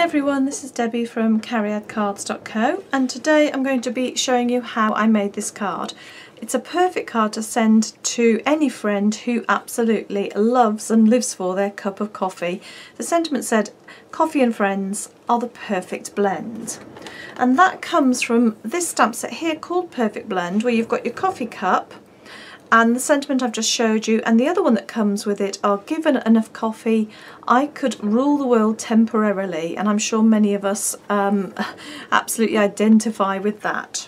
Hi everyone, this is Debbie from cariadcards.co, and today I'm going to be showing you how I made this card. It's a perfect card to send to any friend who absolutely loves and lives for their cup of coffee. The sentiment said, coffee and friends are the perfect blend. And that comes from this stamp set here called Perfect Blend, where you've got your coffee cup and the sentiment I've just showed you, and the other one that comes with it are given enough coffee I could rule the world temporarily, and I'm sure many of us absolutely identify with that.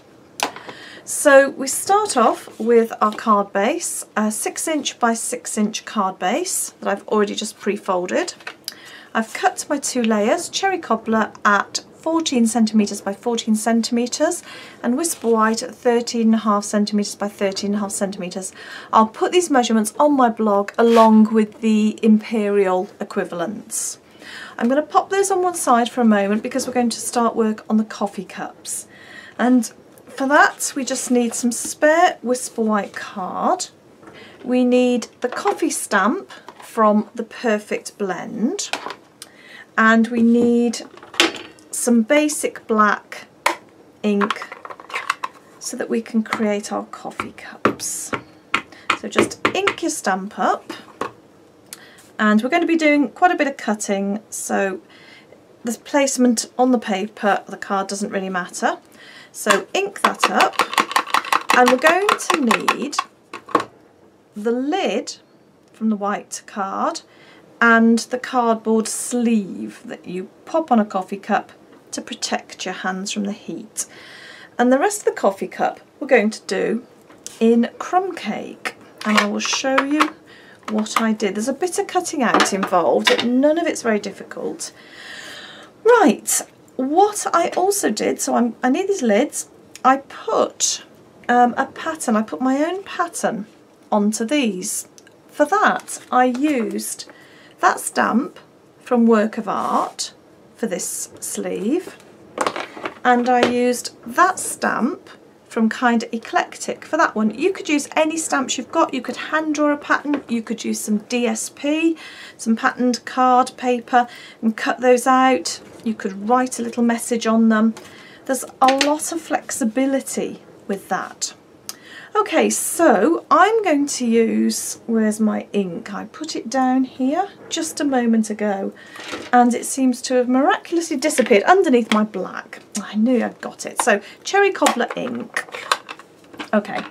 So we start off with our card base, a 6" by 6" card base that I've already just pre-folded. I've cut my two layers, cherry cobbler at 14 centimetres by 14 centimetres and whisper white at 13.5 centimetres by 13.5 centimetres. I'll put these measurements on my blog along with the imperial equivalents. I'm going to pop those on one side for a moment because we're going to start work on the coffee cups. And for that we just need some spare whisper white card. We need the coffee stamp from the Perfect Blend, and we need some basic black ink so that we can create our coffee cups. So just ink your stamp up, and we're going to be doing quite a bit of cutting, so the placement on the paper, the card, doesn't really matter. So ink that up, and we're going to need the lid from the white card and the cardboard sleeve that you pop on a coffee cup to protect your hands from the heat. And the rest of the coffee cup we're going to do in crumb cake, and I will show you what I did. There's a bit of cutting out involved, but none of it's very difficult. Right, what I also did, so I need these lids. I put a pattern, I put my own pattern onto these. For that I used that stamp from Work of Art for this sleeve, and I used that stamp from Kinda Eclectic for that one. You could use any stamps you've got. You could hand draw a pattern, you could use some DSP, some patterned card paper, and cut those out. You could write a little message on them. There's a lot of flexibility with that. Okay, so I'm going to use, where's my ink? I put it down here just a moment ago and it seems to have miraculously disappeared underneath my black. I knew I'd got it. So cherry cobbler ink. Okay,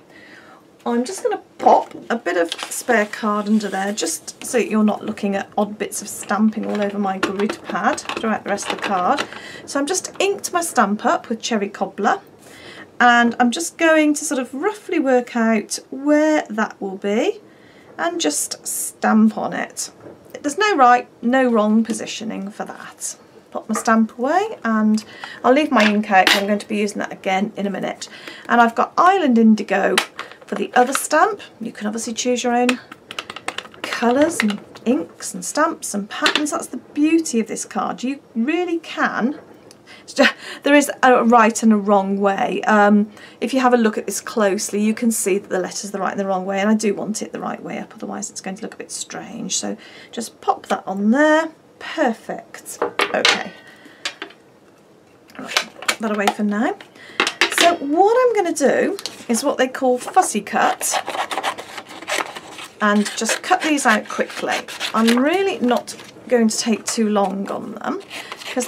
I'm just going to pop a bit of spare card under there just so you're not looking at odd bits of stamping all over my grid pad throughout the rest of the card. So I'm just inked my stamp up with cherry cobbler, and I'm just going to sort of roughly work out where that will be and just stamp on it. There's no right, no wrong positioning for that. Pop my stamp away, and I'll leave my ink out. I'm going to be using that again in a minute. And I've got Island Indigo for the other stamp. You can obviously choose your own colours and inks and stamps and patterns. That's the beauty of this card. You really can. There is a right and a wrong way. If you have a look at this closely, you can see that the letters are the right and the wrong way, and I do want it the right way up, otherwise it's going to look a bit strange. So just pop that on there. Perfect. Okay, put that away for now. So what I'm going to do is what they call fussy cut, and just cut these out quickly. I'm really not going to take too long on them because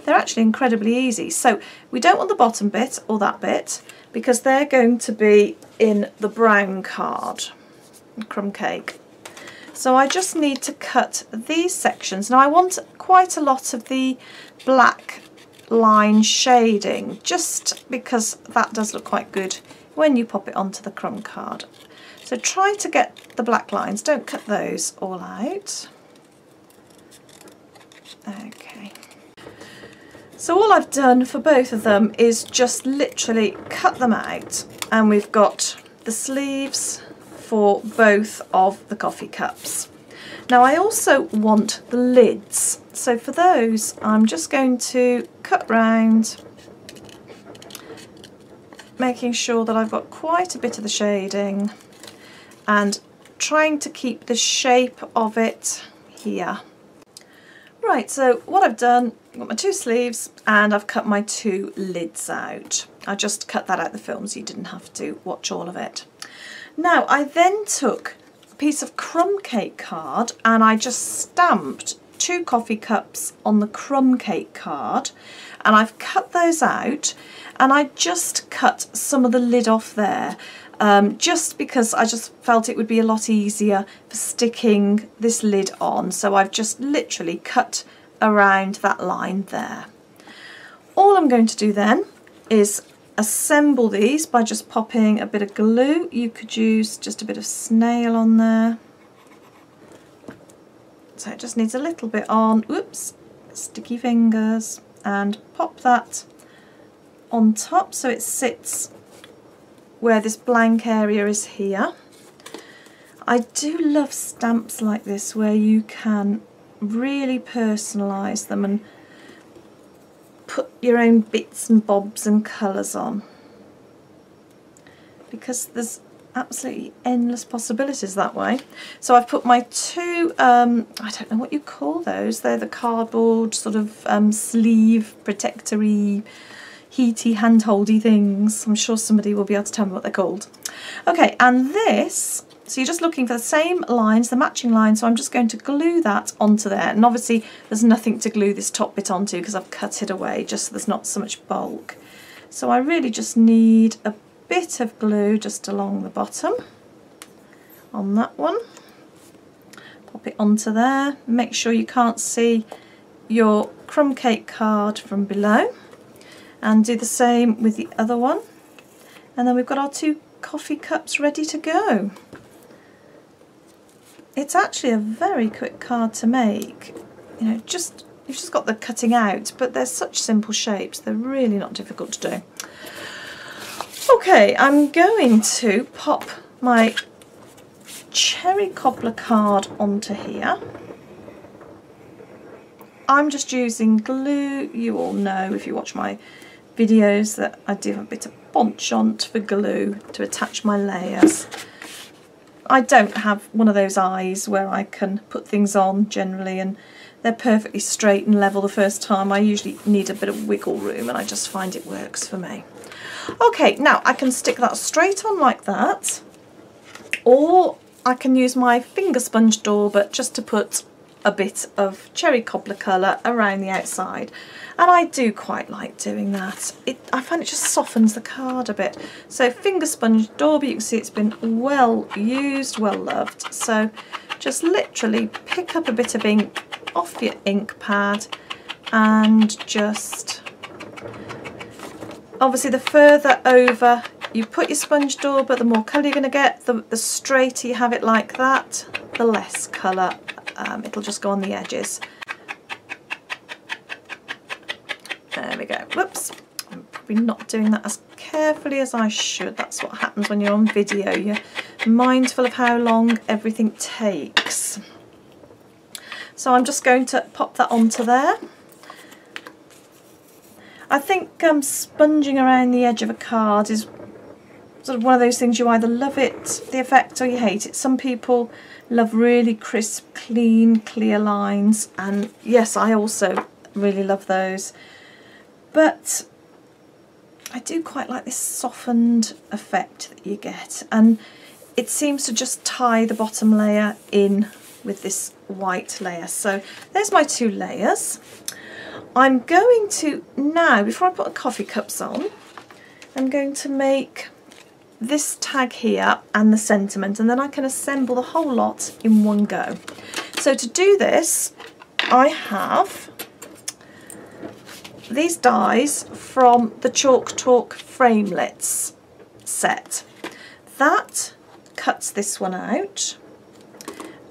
they're actually incredibly easy. So we don't want the bottom bit or that bit because they're going to be in the brown card, crumb cake. So I just need to cut these sections. Now I want quite a lot of the black line shading, just because that does look quite good when you pop it onto the crumb card. So try to get the black lines, don't cut those all out. Okay. So all I've done for both of them is just literally cut them out, and we've got the sleeves for both of the coffee cups. Now I also want the lids, so for those I'm just going to cut round, making sure that I've got quite a bit of the shading and trying to keep the shape of it here. Right, so what I've done, I've got my 2 sleeves and I've cut my 2 lids out. I just cut that out the film so you didn't have to watch all of it. Now I then took a piece of crumb cake card and I just stamped 2 coffee cups on the crumb cake card, and I've cut those out, and I just cut some of the lid off there. Just because I just felt it would be a lot easier for sticking this lid on, so I've just literally cut around that line there. All I'm going to do then is assemble these by just popping a bit of glue. You could use just a bit of snail on there. So it just needs a little bit on, oops, sticky fingers, and pop that on top so it sits where this blank area is here. I do love stamps like this where you can really personalise them and put your own bits and bobs and colours on, because there's absolutely endless possibilities that way. So I've put my 2, I don't know what you call those, they're the cardboard sort of sleeve protectory heaty hand-holdy things. I'm sure somebody will be able to tell me what they're called. Okay, and this, so you're just looking for the same lines, the matching lines, so I'm just going to glue that onto there. And obviously there's nothing to glue this top bit onto because I've cut it away, just so there's not so much bulk. So I really just need a bit of glue just along the bottom on that one. Pop it onto there. Make sure you can't see your crumb cake card from below. And do the same with the other one, and then we've got our 2 coffee cups ready to go. It's actually a very quick card to make. You know, you've just got the cutting out, but they're such simple shapes, they're really not difficult to do. Okay, I'm going to pop my cherry cobbler card onto here. I'm just using glue. You all know, if you watch my videos, that I do have a bit of penchant for glue to attach my layers. I don't have one of those eyes where I can put things on generally and they're perfectly straight and level the first time. I usually need a bit of wiggle room, and I just find it works for me. Okay, now I can stick that straight on like that, or I can use my finger sponge dauber just to put a bit of cherry cobbler colour around the outside, and I do quite like doing that. I find it just softens the card a bit. So finger sponge dauber, you can see it's been well used, well loved. So just literally pick up a bit of ink off your ink pad and just, obviously the further over you put your sponge dauber, the more colour you're going to get. The straighter you have it like that, the less colour. It'll just go on the edges. There we go. Whoops. I'm probably not doing that as carefully as I should. That's what happens when you're on video. You're mindful of how long everything takes. So I'm just going to pop that onto there. I think sponging around the edge of a card is sort of one of those things, you either love it, the effect, or you hate it. Some people love really crisp, clean, clear lines, and yes, I also really love those. But I do quite like this softened effect that you get, and it seems to just tie the bottom layer in with this white layer. So there's my 2 layers. I'm going to now, before I put the coffee cups on, I'm going to make this tag here and the sentiment, and then I can assemble the whole lot in one go. So to do this, I have these dies from the Chalk Talk Framelits set. That cuts this one out,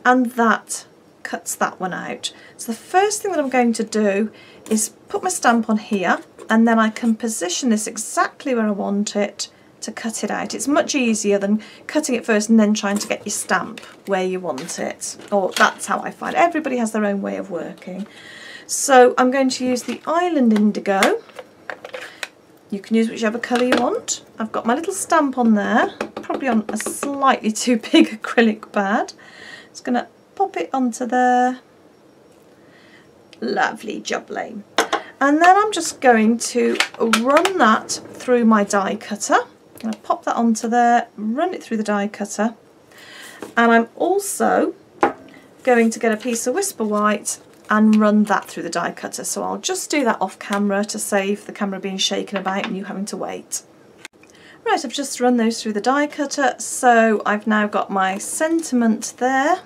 and that cuts that one out. So the first thing that I'm going to do is put my stamp on here, and then I can position this exactly where I want it to cut it out. It's much easier than cutting it first and then trying to get your stamp where you want it, or that's how I find it. Everybody has their own way of working. So I'm going to use the Island Indigo. You can use whichever colour you want. I've got my little stamp on there, probably on a slightly too big acrylic pad. Just going to pop it onto there. Lovely jubbly. And then I'm just going to run that through my die cutter. I'm going to pop that onto there, run it through the die cutter, and I'm also going to get a piece of Whisper White and run that through the die cutter. So I'll just do that off camera to save the camera being shaken about and you having to wait. Right, I've just run those through the die cutter, so I've now got my sentiment there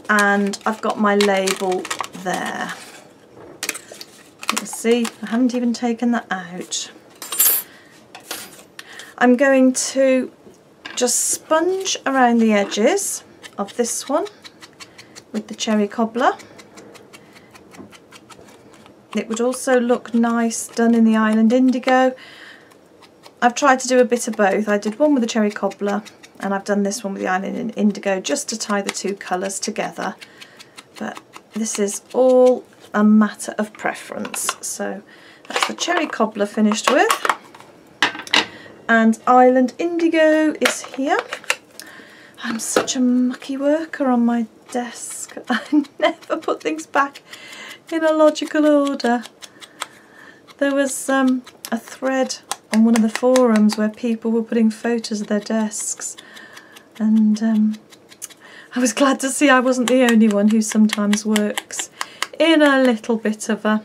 and I've got my label there. You can see I haven't even taken that out. I'm going to just sponge around the edges of this one with the cherry cobbler. It would also look nice done in the Island Indigo. I've tried to do a bit of both. I did one with the cherry cobbler and I've done this one with the Island Indigo just to tie the two colours together. But this is all a matter of preference. So that's the cherry cobbler finished with. And Island Indigo is here. I'm such a mucky worker on my desk. I never put things back in a logical order. There was a thread on one of the forums where people were putting photos of their desks, and I was glad to see I wasn't the only one who sometimes works in a little bit of a,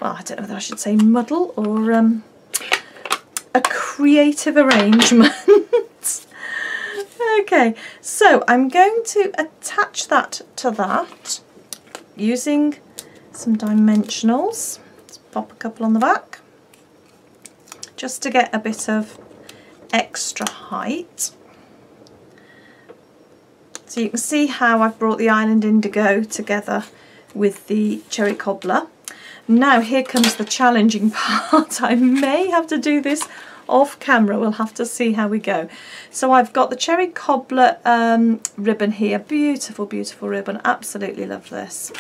well, I don't know whether I should say muddle or a creative arrangement. Okay, so I'm going to attach that to that using some dimensionals. Let's pop a couple on the back just to get a bit of extra height. So you can see how I've brought the Island Indigo together with the cherry cobbler. Now here comes the challenging part. I may have to do this off camera, we'll have to see how we go. So I've got the cherry cobbler ribbon here, beautiful, beautiful ribbon, absolutely love this.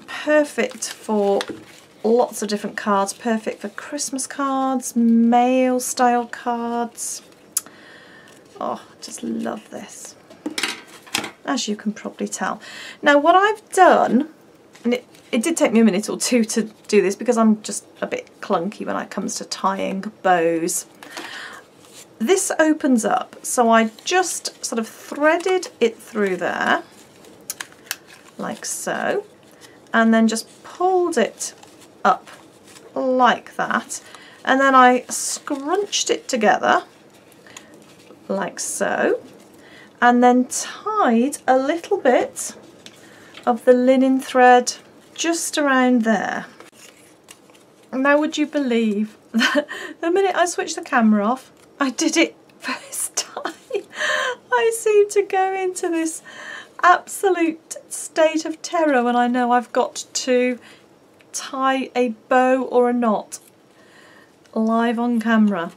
Perfect for lots of different cards, perfect for Christmas cards, mail style cards. Oh, just love this, as you can probably tell. Now what I've done, and it did take me a minute or two to do this because I'm just a bit clunky when it comes to tying bows. This opens up, so I just sort of threaded it through there, like so, and then just pulled it up like that, and then I scrunched it together like so, and then tied a little bit of the linen thread just around there. Now would you believe that the minute I switched the camera off, I did it first time. I seem to go into this absolute state of terror when I know I've got to tie a bow or a knot live on camera.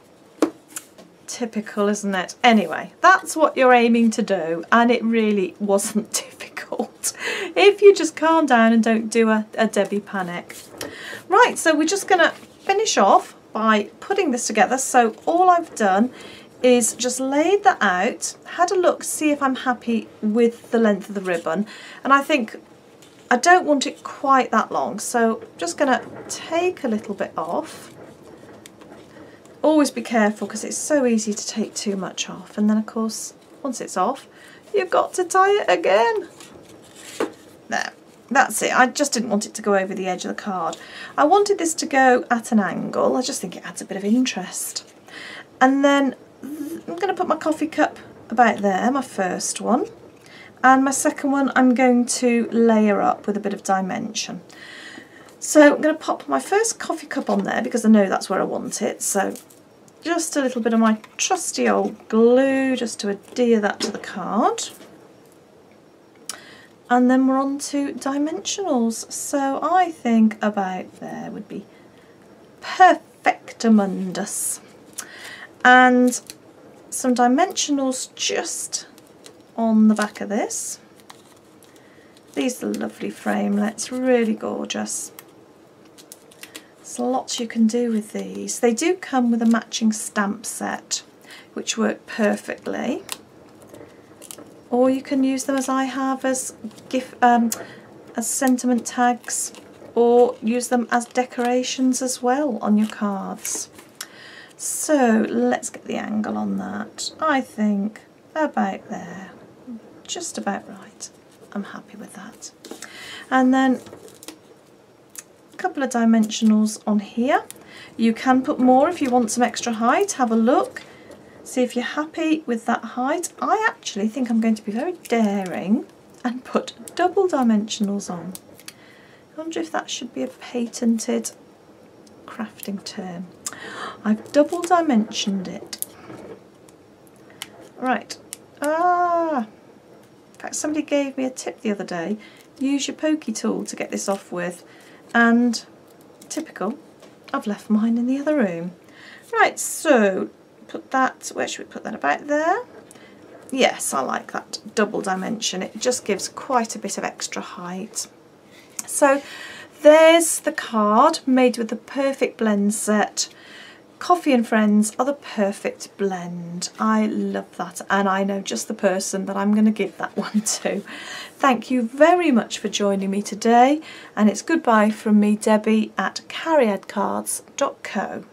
Typical, isn't it? Anyway, that's what you're aiming to do, and it really wasn't difficult if you just calm down and don't do a Debbie panic. Right, so we're just going to finish off by putting this together. So all I've done is just laid that out, had a look, see if I'm happy with the length of the ribbon, and I think I don't want it quite that long, so I'm just going to take a little bit off. Always be careful because it's so easy to take too much off, and then of course once it's off you've got to tie it again. There, that's it. I just didn't want it to go over the edge of the card. I wanted this to go at an angle. I just think it adds a bit of interest. And then I'm going to put my coffee cup about there, my first one, and my second one I'm going to layer up with a bit of dimension. So I'm going to pop my first coffee cup on there because I know that's where I want it. So just a little bit of my trusty old glue just to adhere that to the card. And then we're on to dimensionals. So I think about there would be perfectamundus. And some dimensionals just on the back of this. These are lovely framelets, really gorgeous. There's lots you can do with these. They do come with a matching stamp set, which work perfectly. Or you can use them as I have as gift as sentiment tags or use them as decorations as well on your cards. So let's get the angle on that. I think about there, just about right. I'm happy with that. And then a couple of dimensionals on here. You can put more if you want some extra height. Have a look, see if you're happy with that height. I actually think I'm going to be very daring and put double dimensionals on. I wonder if that should be a patented crafting term. I've double dimensioned it. Right. In fact, somebody gave me a tip the other day. Use your pokey tool to get this off with. And typical, I've left mine in the other room. Right, so put that, where should we put that, about there? Yes, I like that double dimension. It just gives quite a bit of extra height. So there's the card made with the perfect blend set. Coffee and Friends are the perfect blend. I love that, and I know just the person that I'm going to give that one to. Thank you very much for joining me today, and it's goodbye from me, Debbie, at cariadcards.co.